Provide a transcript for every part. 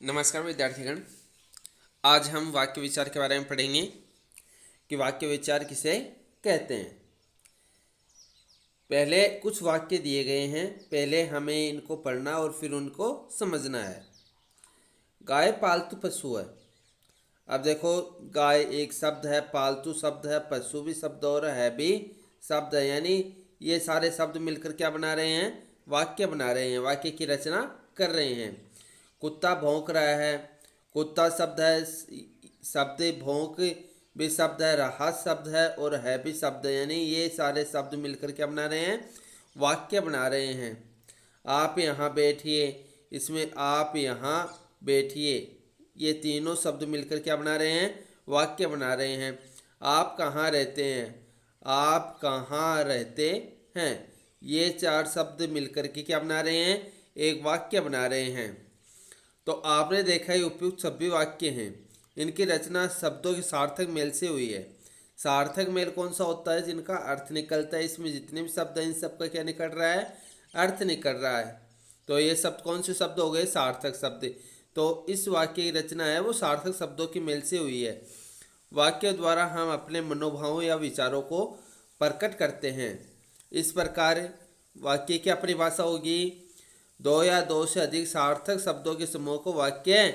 नमस्कार विद्यार्थीगण। आज हम वाक्य विचार के बारे में पढ़ेंगे कि वाक्य विचार किसे कहते हैं। पहले कुछ वाक्य दिए गए हैं, पहले हमें इनको पढ़ना और फिर उनको समझना है। गाय पालतू पशु है। अब देखो, गाय एक शब्द है, पालतू शब्द है, पशु भी शब्द और है भी शब्द है, यानी ये सारे शब्द मिलकर क्या बना रहे हैं? वाक्य बना रहे हैं, वाक्य की रचना कर रहे हैं। कुत्ता भौंक रहा है, कुत्ता शब्द है, शब्द भौंक भी शब्द है, रहा शब्द है और है भी शब्द है, यानी ये सारे शब्द मिलकर क्या बना रहे हैं? वाक्य बना रहे हैं। आप यहाँ बैठिए, इसमें आप यहाँ बैठिए, ये तीनों शब्द मिलकर क्या बना रहे हैं? वाक्य बना रहे हैं। आप कहाँ रहते हैं, आप कहाँ रहते हैं, ये चार शब्द मिलकर के क्या बना रहे हैं? एक वाक्य बना रहे हैं। तो आपने देखा ही उपयुक्त सभी वाक्य हैं, इनकी रचना शब्दों के सार्थक मेल से हुई है। सार्थक मेल कौन सा होता है? जिनका अर्थ निकलता है। इसमें जितने भी शब्द हैं इन सबका क्या निकल रहा है? अर्थ निकल रहा है। तो ये शब्द कौन से शब्द हो गए? सार्थक शब्द। तो इस वाक्य की रचना है वो सार्थक शब्दों की मेल से हुई है। वाक्य द्वारा हम अपने मनोभावों या विचारों को प्रकट करते हैं। इस प्रकार वाक्य की परिभाषा होगी, दो या दो से अधिक सार्थक शब्दों के समूह को वाक्य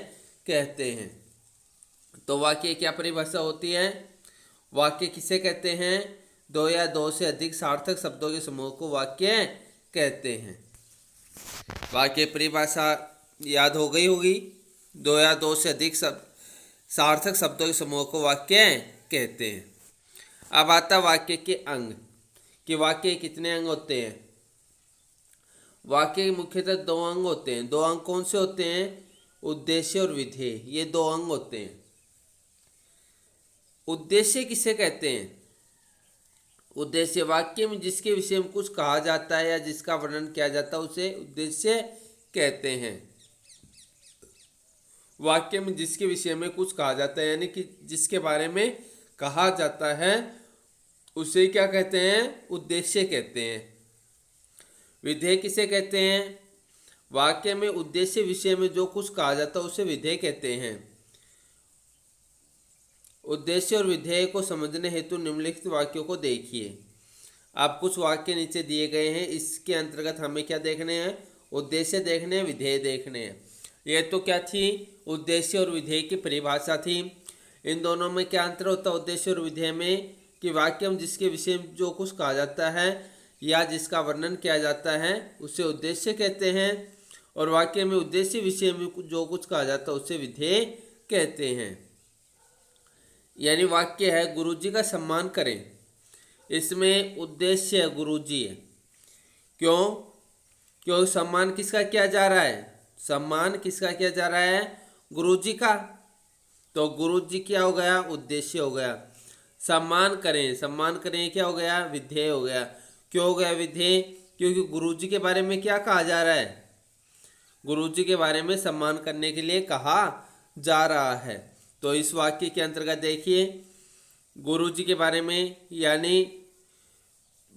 कहते हैं। तो वाक्य क्या परिभाषा होती है? वाक्य किसे कहते हैं? दो या दो से अधिक सार्थक शब्दों के समूह को वाक्य कहते हैं। वाक्य परिभाषा याद हो गई होगी। दो या दो से अधिक सार्थक शब्दों के समूह को वाक्य कहते हैं। अब आता वाक्य के अंग कि वाक्य कितने अंग होते हैं। वाक्य के मुख्यतः दो अंग होते हैं। दो अंग कौन से होते हैं? उद्देश्य और विधेय, ये दो अंग होते हैं। उद्देश्य किसे कहते हैं? उद्देश्य वाक्य में जिसके विषय में कुछ कहा जाता है या जिसका वर्णन किया जाता है उसे उद्देश्य कहते हैं। वाक्य में जिसके विषय में कुछ कहा जाता है यानी कि जिसके बारे में कहा जाता है उसे क्या कहते हैं? उद्देश्य कहते हैं। विधेय किसे कहते हैं? वाक्य में उद्देश्य विषय में जो कुछ कहा जाता है उसे विधेय कहते हैं। उद्देश्य और विधेय को समझने हेतु निम्नलिखित वाक्यों को देखिए। आप कुछ वाक्य नीचे दिए गए हैं, इसके अंतर्गत हमें क्या देखने हैं? उद्देश्य देखने हैं, विधेय देखने हैं। ये तो क्या थी? उद्देश्य और विधेय की परिभाषा थी। इन दोनों में क्या अंतर होता है उद्देश्य और विधेय में? कि वाक्य में जिसके विषय में जो कुछ कहा जाता है या जिसका वर्णन किया जाता है उसे उद्देश्य कहते हैं, और वाक्य में उद्देश्य विषय में जो कुछ कहा जाता है उसे विधेय कहते हैं। यानी वाक्य है गुरुजी का सम्मान करें, इसमें उद्देश्य गुरुजी है। क्यों? क्यों सम्मान किसका किया जा रहा है? सम्मान किसका किया जा रहा है? गुरुजी का। तो गुरुजी क्या हो गया? उद्देश्य हो गया। सम्मान करें, सम्मान करें क्या हो गया? विधेय हो गया। क्यों हो गया विधेय? क्योंकि गुरुजी के बारे में क्या कहा जा रहा है? गुरुजी के बारे में सम्मान करने के लिए कहा जा रहा है। तो इस वाक्य के अंतर्गत देखिए, गुरुजी के बारे में यानी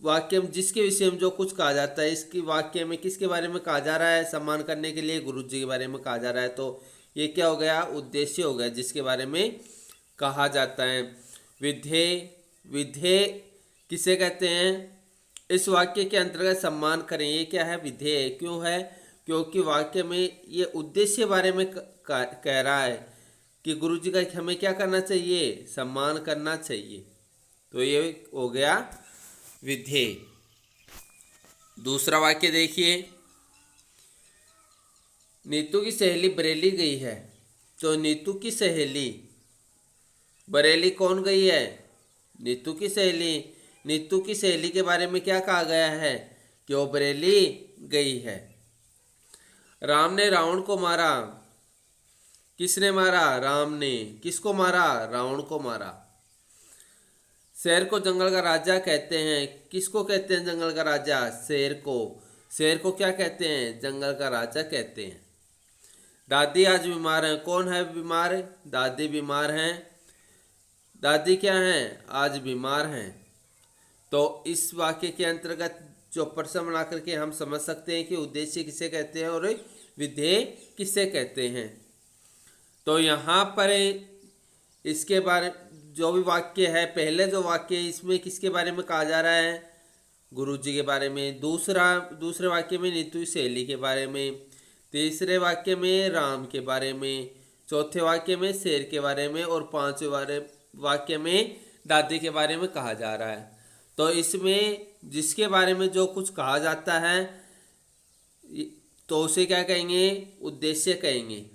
वाक्य में जिसके विषय में जो कुछ कहा जाता है, इसकी वाक्य में किसके बारे में कहा जा रहा है? सम्मान करने के लिए गुरुजी के बारे में कहा जा रहा है। तो ये क्या हो गया? उद्देश्य हो गया, जिसके बारे में कहा जाता है। विधेय, विधेय किसे कहते हैं? इस वाक्य के अंतर्गत सम्मान करें, ये क्या है? विधेय। क्यों है? क्योंकि वाक्य में ये उद्देश्य बारे में कह रहा है कि गुरुजी का हमें क्या करना चाहिए? सम्मान करना चाहिए। तो ये हो गया विधेय। दूसरा वाक्य देखिए, नीतू की सहेली बरेली गई है। तो नीतू की सहेली, बरेली कौन गई है? नीतू की सहेली। नीतू की सहेली के बारे में क्या कहा गया है? कि वो बरेली गई है। राम ने रावण को मारा। किसने मारा? राम ने। किसको मारा? रावण को मारा। शेर को जंगल का राजा कहते हैं। किसको कहते हैं जंगल का राजा? शेर को। शेर को क्या कहते हैं? जंगल का राजा कहते हैं। दादी आज बीमार हैं। कौन है बीमार? दादी बीमार हैं। दादी क्या हैं? आज बीमार हैं। तो इस वाक्य के अंतर्गत जो प्रश्न बना करके हम समझ सकते हैं कि उद्देश्य किसे कहते हैं और विधेय किसे कहते हैं। तो यहाँ पर इसके बारे जो भी वाक्य है, पहले जो वाक्य है इसमें किसके बारे में कहा जा रहा है? गुरु जी के बारे में। दूसरे वाक्य में नीतू सहेली के बारे में। तीसरे वाक्य में राम के बारे में। चौथे वाक्य में शेर के बारे में। और पांचवें वाक्य में दादी के बारे में कहा जा रहा है। तो इसमें जिसके बारे में जो कुछ कहा जाता है तो उसे क्या कहेंगे? उद्देश्य कहेंगे।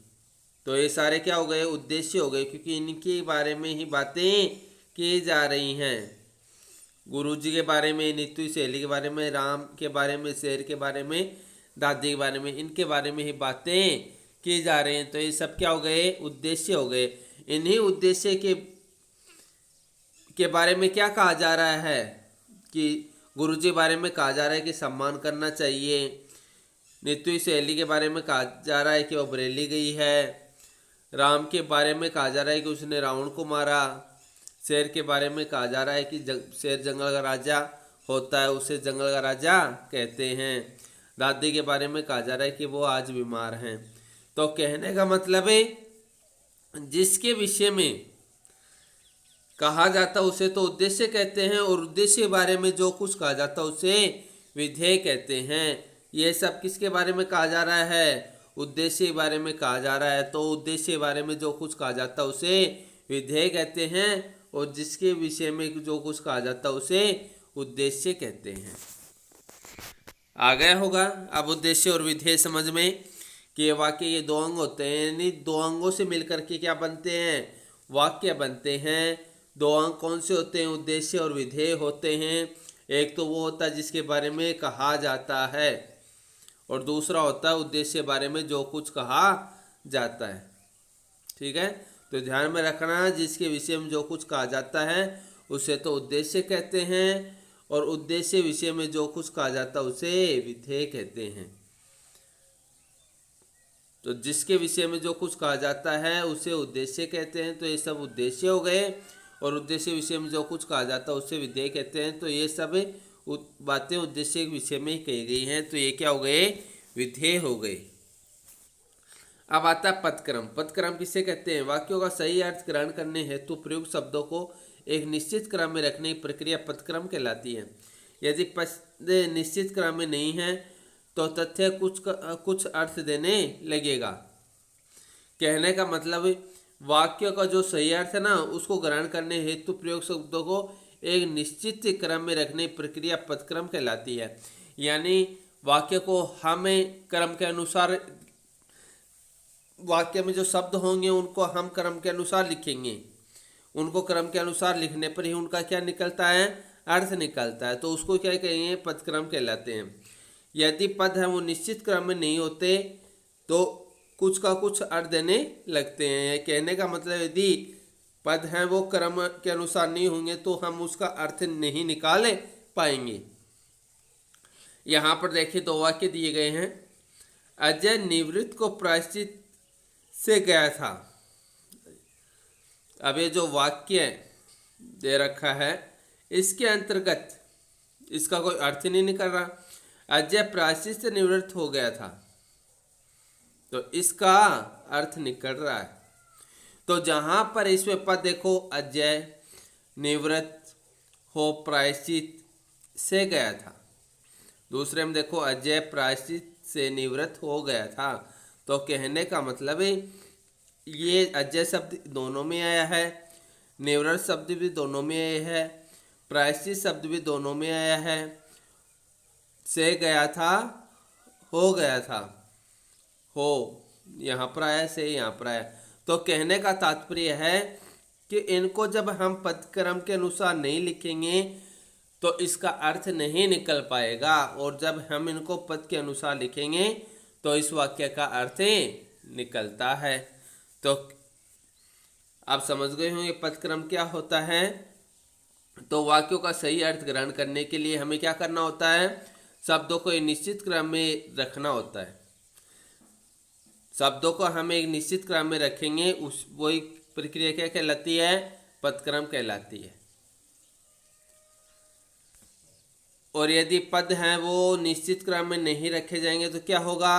तो ये सारे क्या हो गए? उद्देश्य हो गए, क्योंकि इनके बारे में ही बातें की जा रही हैं। गुरु जी के बारे में, नीतू सहेली के बारे में, राम के बारे में, शेर के बारे में, दादी के बारे में, इनके बारे में ही बातें की जा रही हैं। तो ये सब क्या हो गए? उद्देश्य हो गए। इन्हीं उद्देश्य के बारे में क्या कहा जा रहा है कि गुरु जी के बारे में कहा जा रहा है कि सम्मान करना चाहिए। नीतू सहेली के बारे में कहा जा रहा है कि वो बरेली गई है। राम के बारे में कहा जा रहा है कि उसने रावण को मारा। शेर के बारे में कहा जा रहा है कि शेर जंगल का राजा होता है, उसे जंगल का राजा कहते हैं। दादी के बारे में कहा जा रहा है कि वो आज बीमार हैं। तो कहने का मतलब है जिसके विषय में कहा जाता उसे तो उद्देश्य कहते हैं, और उद्देश्य के बारे में जो कुछ कहा जाता उसे विधेय कहते हैं। ये सब किसके बारे में कहा जा रहा है? उद्देश्य के बारे में कहा जा रहा है। तो उद्देश्य के बारे में जो कुछ कहा जाता उसे विधेय कहते हैं, और जिसके विषय में जो कुछ कहा जाता उसे उद्देश्य कहते हैं। आ गया होगा अब उद्देश्य और विधेय समझ में कि ये वाक्य ये दो अंग होते हैं, यानी दो अंगों से मिलकर के क्या बनते हैं? वाक्य बनते हैं। दो अंग कौन से होते हैं? उद्देश्य और विधेय होते हैं। एक तो वो होता है जिसके बारे में कहा जाता है, और दूसरा होता है उद्देश्य के बारे में जो कुछ कहा जाता है। ठीक है, तो ध्यान में रखना, जिसके विषय में जो कुछ कहा जाता है उसे तो उद्देश्य कहते हैं, और उद्देश्य विषय में जो कुछ कहा जाता है उसे विधेय कहते हैं। तो जिसके विषय में जो कुछ कहा जाता है उसे उद्देश्य कहते हैं। तो ये सब उद्देश्य हो गए, और उद्देश्य विषय में जो कुछ कहा जाता है उसे विधेय कहते हैं। तो ये सब बातें उद्देश्य के विषय में ही कही गई हैं। तो ये क्या हो गए? विधेय हो गए। अब आता है पदक्रम। पदक्रम किसे कहते हैं? वाक्यों का सही अर्थ ग्रहण करने हेतु प्रयुक्त शब्दों को एक निश्चित क्रम में रखने की प्रक्रिया पदक्रम कहलाती है। यदि पद निश्चित क्रम में नहीं है तो तथ्य कुछ अर्थ देने लगेगा। कहने का मतलब वाक्य का जो सही अर्थ है ना उसको ग्रहण करने हेतु प्रयोग शब्दों को एक निश्चित क्रम में रखने की प्रक्रिया पदक्रम कहलाती है। यानी वाक्य को हमें क्रम के अनुसार, वाक्य में जो शब्द होंगे उनको हम क्रम के अनुसार लिखेंगे। उनको क्रम के अनुसार लिखने पर ही उनका क्या निकलता है? अर्थ निकलता है। तो उसको क्या कहेंगे? पदक्रम कहलाते हैं। यदि पद है वो निश्चित क्रम में नहीं होते तो कुछ का कुछ अर्थ देने लगते हैं। कहने का मतलब यदि पद हैं वो क्रम के अनुसार नहीं होंगे तो हम उसका अर्थ नहीं निकाल पाएंगे। यहाँ पर देखिए दो वाक्य दिए गए हैं। अजय निवृत्त को प्रायश्चित से गया था। अब ये जो वाक्य दे रखा है इसके अंतर्गत इसका कोई अर्थ ही नहीं निकल रहा। अजय प्रायश्चित से निवृत्त हो गया था, तो इसका अर्थ निकल रहा है। तो जहां पर इसमें पद देखो अजय निवृत्त हो प्रायश्चित से गया था, दूसरे में देखो अजय प्रायश्चित से निवृत्त हो गया था। तो कहने का मतलब है ये अजय शब्द दोनों में आया है, निवृत्त शब्द भी दोनों में आया है, प्रायश्चित शब्द भी दोनों में आया है। से गया था, हो गया था, हो यहाँ पर आया, से यहाँ पर आया। तो कहने का तात्पर्य है कि इनको जब हम पदक्रम के अनुसार नहीं लिखेंगे तो इसका अर्थ नहीं निकल पाएगा, और जब हम इनको पद के अनुसार लिखेंगे तो इस वाक्य का अर्थ निकलता है। तो आप समझ गए होंगे पदक्रम क्या होता है। तो वाक्यों का सही अर्थ ग्रहण करने के लिए हमें क्या करना होता है? शब्दों को एक निश्चित क्रम में रखना होता है। शब्दों को हम एक निश्चित क्रम में रखेंगे, उस वही प्रक्रिया क्या कहलाती है? पदक्रम कहलाती है। और यदि पद हैं वो निश्चित क्रम में नहीं रखे जाएंगे तो क्या होगा?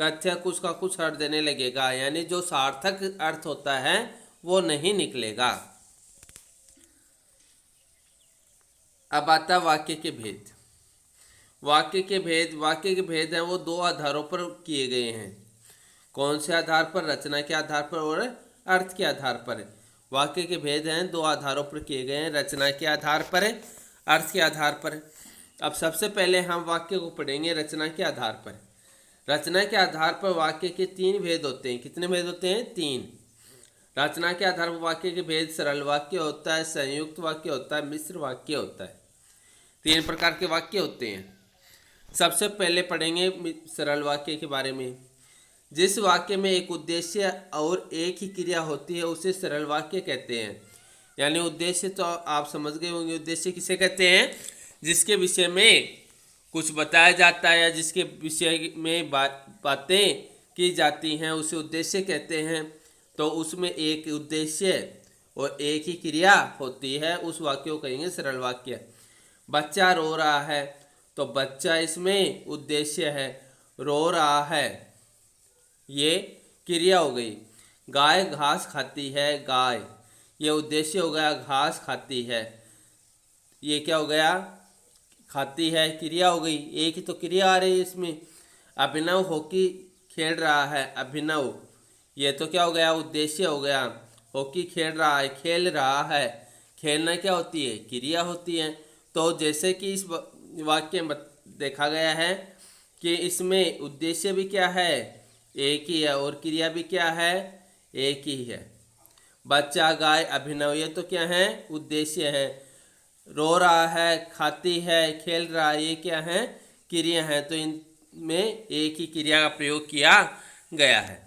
कथ्य कुछ का कुछ अर्थ देने लगेगा, यानी जो सार्थक अर्थ होता है वो नहीं निकलेगा। अब आता वाक्य के भेद। वाक्य के भेद हैं वो दो आधारों पर किए गए हैं। कौन से आधार पर? रचना के आधार पर और अर्थ के आधार पर। वाक्य के भेद हैं दो आधारों पर किए गए हैं, रचना के आधार पर, अर्थ के आधार पर। अब सबसे पहले हम वाक्य को पढ़ेंगे रचना के आधार पर। रचना के आधार पर वाक्य के तीन भेद होते हैं। कितने भेद होते हैं? तीन। रचना के आधार पर वाक्य के भेद सरल वाक्य होता है, संयुक्त वाक्य होता है, मिश्र वाक्य होता है। तीन प्रकार के वाक्य होते हैं। सबसे पहले पढ़ेंगे सरल वाक्य के बारे में। जिस वाक्य में एक उद्देश्य और एक ही क्रिया होती है उसे सरल वाक्य कहते हैं। यानी उद्देश्य तो आप समझ गए होंगे, उद्देश्य किसे कहते हैं? जिसके विषय में कुछ बताया जाता है या जिसके विषय में बातें की जाती हैं उसे उद्देश्य कहते हैं। तो उसमें एक उद्देश्य और एक ही क्रिया होती है, उस वाक्य को कहेंगे सरल वाक्य। बच्चा रो रहा है तो बच्चा इसमें उद्देश्य है, रो रहा है ये क्रिया हो गई। गाय घास खाती है, गाय ये उद्देश्य हो गया, घास खाती है ये क्या हो गया? खाती है क्रिया हो गई, एक ही तो क्रिया आ रही है इसमें। अभिनव हॉकी खेल रहा है, अभिनव ये तो क्या हो गया? उद्देश्य हो गया। हॉकी खेल रहा है, खेल रहा है, खेलना क्या होती है? क्रिया होती है। तो जैसे कि इस वाक्य में देखा गया है कि इसमें उद्देश्य भी क्या है? एक ही है और क्रिया भी क्या है? एक ही है। बच्चा गाय अभिनव ये तो क्या है? उद्देश्य है। रो रहा है, खाती है, खेल रहा है ये क्या है? क्रिया है। तो इनमें एक ही क्रिया का प्रयोग किया गया है।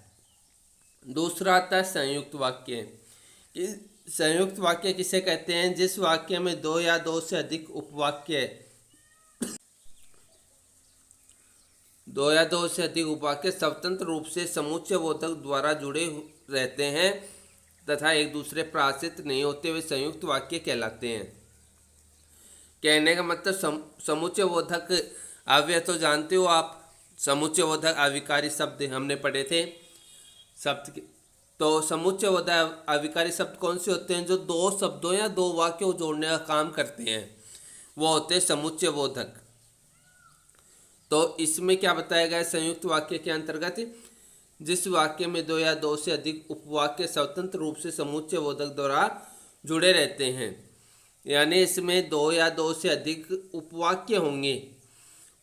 दूसरा आता है संयुक्त वाक्य। इस संयुक्त वाक्य किसे कहते हैं? जिस वाक्य में दो या दो से अधिक उपवाक्य स्वतंत्र रूप से समुच्चय बोधक द्वारा जुड़े रहते हैं तथा एक दूसरे पर आश्रित नहीं होते, वे संयुक्त वाक्य कहलाते हैं। कहने का मतलब समुच्चय बोधक अव्यय तो जानते हो आप, समुच्चय बोधक अविकारी शब्द हमने पढ़े थे शब्द। तो समुच्चय बोधक अविकारी शब्द कौन से होते हैं? जो दो शब्दों या दो वाक्यों को जोड़ने का काम करते हैं वो होते हैं समुच्चय बोधक। तो इसमें क्या बताया गया है संयुक्त वाक्य के अंतर्गत? जिस वाक्य में दो या दो से अधिक उपवाक्य स्वतंत्र रूप से समुच्चय बोधक द्वारा जुड़े रहते हैं, यानी इसमें दो या दो से अधिक उपवाक्य होंगे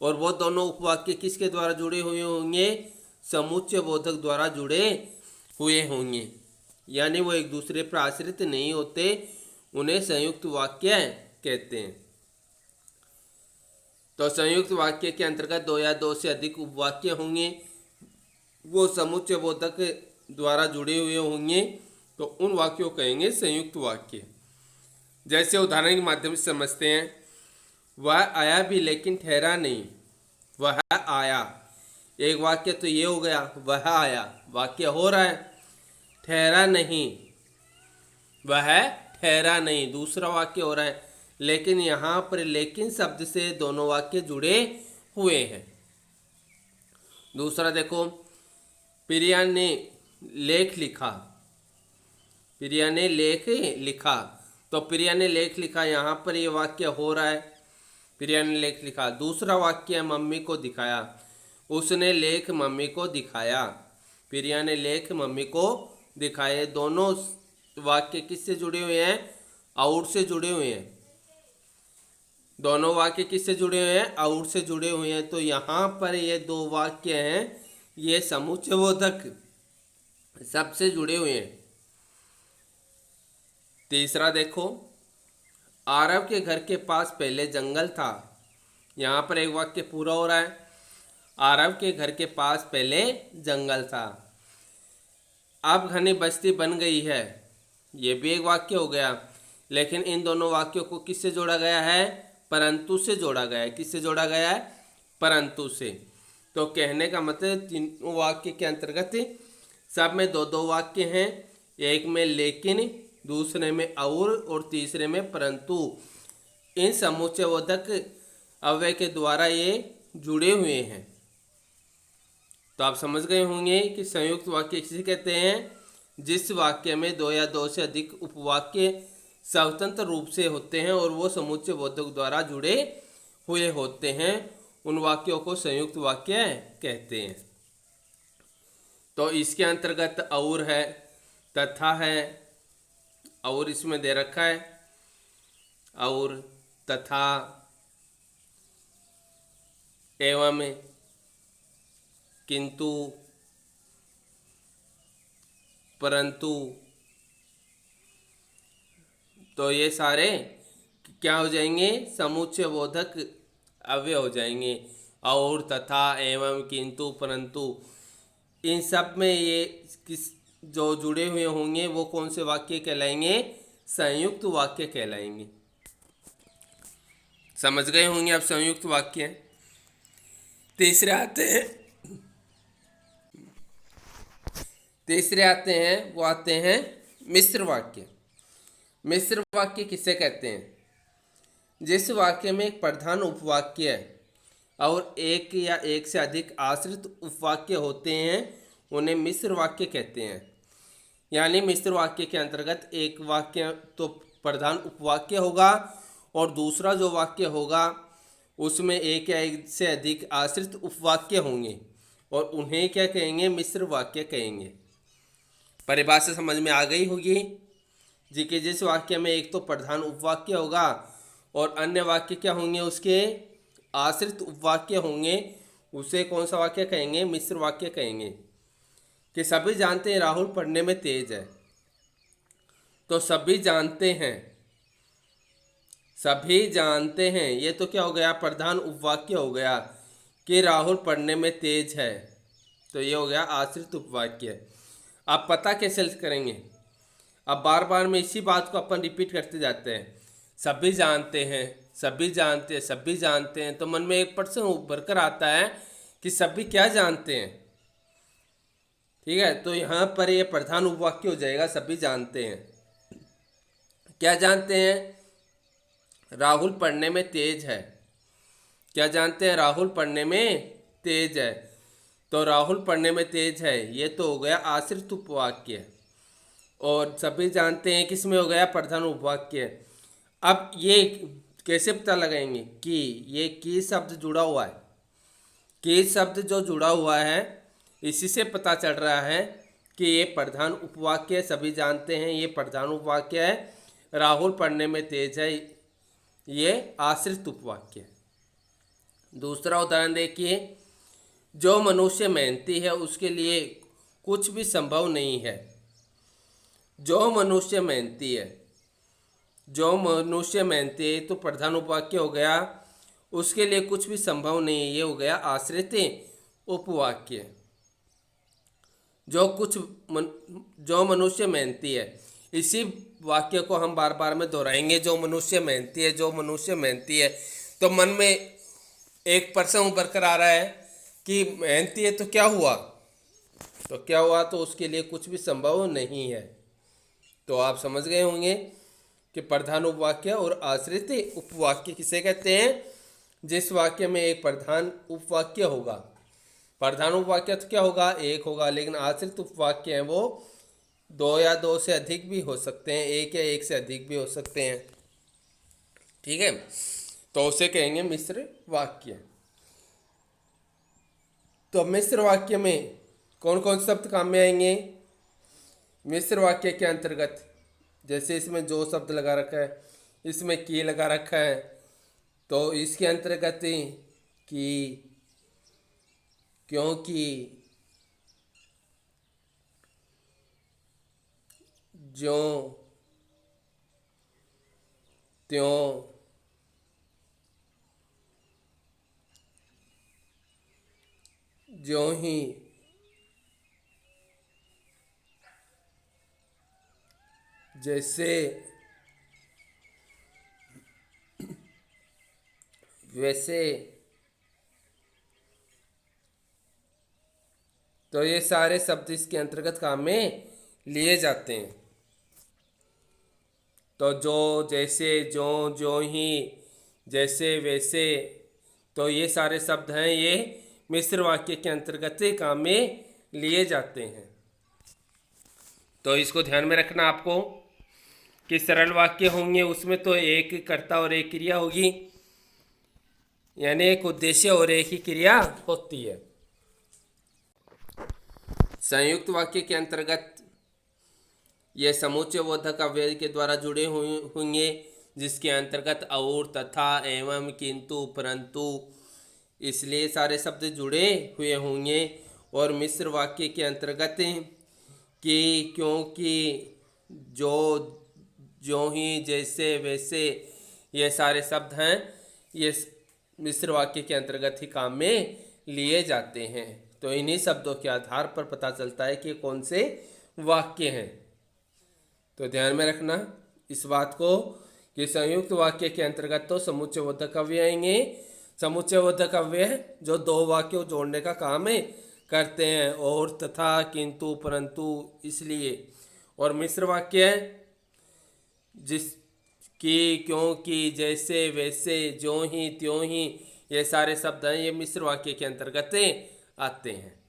और वो दोनों उपवाक्य किसके द्वारा जुड़े हुए होंगे? समुच्चय बोधक द्वारा जुड़े हुए होंगे, यानी वो एक दूसरे पर आश्रित नहीं होते, उन्हें संयुक्त वाक्य कहते हैं। तो संयुक्त वाक्य के अंतर्गत दो या दो से अधिक उपवाक्य होंगे, वो समुच्चय बोधक द्वारा जुड़े हुए होंगे, तो उन वाक्यों को कहेंगे संयुक्त वाक्य। जैसे उदाहरण के माध्यम से समझते हैं। वह आया भी लेकिन ठहरा नहीं, वह आया। एक वाक्य तो ये हो गया, वह आया, वाक्य हो रहा है। ठहरा नहीं, वह ठहरा नहीं, दूसरा वाक्य हो रहा है। लेकिन यहाँ पर लेकिन शब्द से दोनों वाक्य जुड़े हुए हैं। दूसरा देखो, प्रिया ने लेख लिखा, प्रिया ने लेख लिखा। तो प्रिया ने लेख लिखा, यहाँ पर ये वाक्य हो रहा है, प्रिया ने लेख लिखा। दूसरा वाक्य मम्मी को दिखाया, उसने लेख मम्मी को दिखाया, प्रिया ने लेख मम्मी को दिखाए। दोनों वाक्य किससे जुड़े हुए हैं? और से जुड़े हुए हैं। दोनों वाक्य किससे जुड़े हुए हैं? और से जुड़े हुए हैं। तो यहाँ पर ये दो वाक्य हैं, ये समुच्चय बोधक सबसे जुड़े हुए हैं। तीसरा देखो, आरव के घर के पास पहले जंगल था। यहाँ पर एक वाक्य पूरा हो रहा है, आरव के घर के पास पहले जंगल था। अब घनी बस्ती बन गई है, ये भी एक वाक्य हो गया। लेकिन इन दोनों वाक्यों को किससे जोड़ा गया है? परंतु से जोड़ा गया है। किससे जोड़ा गया है? परंतु से। तो कहने का मतलब तीनों वाक्य के अंतर्गत सब में दो दो वाक्य हैं, एक में लेकिन, दूसरे में और तीसरे में परंतु। इन समुच्चय बोधक अव्यय के द्वारा ये जुड़े हुए हैं। तो आप समझ गए होंगे कि संयुक्त वाक्य किसे कहते हैं, जिस वाक्य में दो या दो से अधिक उपवाक्य स्वतंत्र रूप से होते हैं और वो समुच्चय बोधक द्वारा जुड़े हुए होते हैं, उन वाक्यों को संयुक्त वाक्य कहते हैं। तो इसके अंतर्गत और है, तथा है, और इसमें दे रखा है, और, तथा, एवं, किंतु, परंतु। तो ये सारे क्या हो जाएंगे, समुच्चय बोधक अव्यय हो जाएंगे। और, तथा, एवं, किंतु, परंतु, इन सब में ये किस जो जुड़े हुए होंगे वो कौन से वाक्य कहलाएंगे, संयुक्त वाक्य कहलाएंगे। समझ गए होंगे अब संयुक्त वाक्य। तीसरे आते हैं, वो आते हैं मिश्र वाक्य। मिश्र वाक्य किसे कहते हैं, जिस वाक्य में एक प्रधान उपवाक्य और एक या एक से अधिक आश्रित उपवाक्य होते हैं, उन्हें मिश्र वाक्य कहते हैं। यानी मिश्र वाक्य के अंतर्गत एक वाक्य तो प्रधान उपवाक्य होगा और दूसरा जो वाक्य होगा उसमें एक या एक से अधिक आश्रित उपवाक्य होंगे और उन्हें क्या कहेंगे, मिश्र वाक्य कहेंगे। परिभाषा समझ में आ गई होगी जी कि जिस वाक्य में एक तो प्रधान उपवाक्य होगा और अन्य वाक्य क्या होंगे, उसके आश्रित उपवाक्य होंगे, उसे कौन सा वाक्य कहेंगे, मिश्र वाक्य कहेंगे। कि सभी जानते हैं राहुल पढ़ने में तेज है, तो सभी जानते हैं, ये तो क्या हो गया, प्रधान उपवाक्य हो गया कि राहुल पढ़ने में तेज है, तो ये हो गया आश्रित उपवाक्य। आप पता कैसे करेंगे, अब बार बार में इसी बात को अपन रिपीट करते जाते हैं, सभी जानते हैं, तो मन में एक प्रश्न उभर कर आता है कि सभी क्या जानते हैं। ठीक है, तो यहाँ पर ये प्रधान उपवाक्य हो जाएगा, सभी जानते हैं। क्या जानते हैं, राहुल पढ़ने में तेज है। क्या जानते हैं, राहुल पढ़ने में तेज है। तो राहुल पढ़ने में तेज है, ये तो हो गया आश्रित उपवाक्य। और सभी जानते हैं किस में हो गया, प्रधान उपवाक्य। अब ये कैसे पता लगाएंगे कि ये की शब्द जुड़ा हुआ है, की शब्द जो जुड़ा हुआ है इसी से पता चल रहा है कि ये प्रधान उपवाक्य, सभी जानते हैं ये प्रधान उपवाक्य है, राहुल पढ़ने में तेज है ये आश्रित उपवाक्य। दूसरा उदाहरण देखिए, जो मनुष्य मेहनती है उसके लिए कुछ भी संभव नहीं है। जो मनुष्य मेहनती है, तो प्रधान उपवाक्य हो गया, उसके लिए कुछ भी संभव नहीं है, ये हो गया आश्रित उपवाक्य। जो मनुष्य मेहनती है, इसी वाक्य को हम बार बार में दोहराएंगे, जो मनुष्य मेहनती है। तो मन में एक प्रश्न उभर कर आ रहा है कि मेहनती है तो क्या हुआ, तो उसके लिए कुछ भी संभव नहीं है। तो आप समझ गए होंगे कि प्रधान उपवाक्य और आश्रित उपवाक्य किसे कहते हैं, जिस वाक्य में एक प्रधान उपवाक्य होगा। प्रधान उपवाक्य तो क्या होगा, एक होगा, लेकिन आश्रित उपवाक्य हैं वो दो या दो से अधिक भी हो सकते हैं, एक या एक से अधिक भी हो सकते हैं। ठीक है, तो उसे कहेंगे मिश्र वाक्य। तो मिश्र वाक्य में कौन कौन से शब्द काम में आएंगे, मिश्र वाक्य के अंतर्गत जैसे इसमें जो शब्द लगा रखा है, इसमें की लगा रखा है, तो इसके अंतर्गत कि, क्योंकि, ज्यों, त्यों, ज्यों ही, जैसे, वैसे। तो ये सारे शब्द इसके अंतर्गत काम में लिए जाते हैं। तो जो, जैसे, ज्यों ही, जैसे, वैसे, तो ये सारे शब्द हैं, ये मिश्र वाक्य के अंतर्गत काम में लिए जाते हैं। तो इसको ध्यान में रखना आपको कि सरल वाक्य होंगे उसमें तो एक कर्ता और एक क्रिया होगी, यानी एक उद्देश्य और एक ही क्रिया होती है। संयुक्त वाक्य के अंतर्गत ये समुच्चय बोधक अव्यय के द्वारा जुड़े होंगे, जिसके अंतर्गत और, तथा, एवं, किंतु, परंतु, इसलिए सारे शब्द जुड़े हुए होंगे। और मिश्र वाक्य के अंतर्गत कि, क्योंकि, जो, जो ही, जैसे, वैसे, ये सारे शब्द हैं, ये मिश्र वाक्य के अंतर्गत ही काम में लिए जाते हैं। तो इन्हीं शब्दों के आधार पर पता चलता है कि कौन से वाक्य हैं। तो ध्यान में रखना इस बात को कि संयुक्त वाक्य के अंतर्गत तो समुच्चय बोधक अव्यय आएंगे। समुच्चय बोधक अव्यय जो दो वाक्यों जोड़ने का काम है करते हैं, और, तथा, किंतु, परंतु, इसलिए। और मिश्र वाक्य जिस कि, क्योंकि, जैसे, वैसे, जो ही, त्यों ही, ये सारे शब्द हैं, ये मिश्र वाक्य के अंतर्गत आते हैं।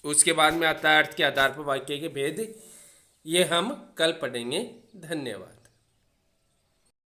उसके बाद में आता है अर्थ के आधार पर वाक्य के भेद, ये हम कल पढ़ेंगे। धन्यवाद।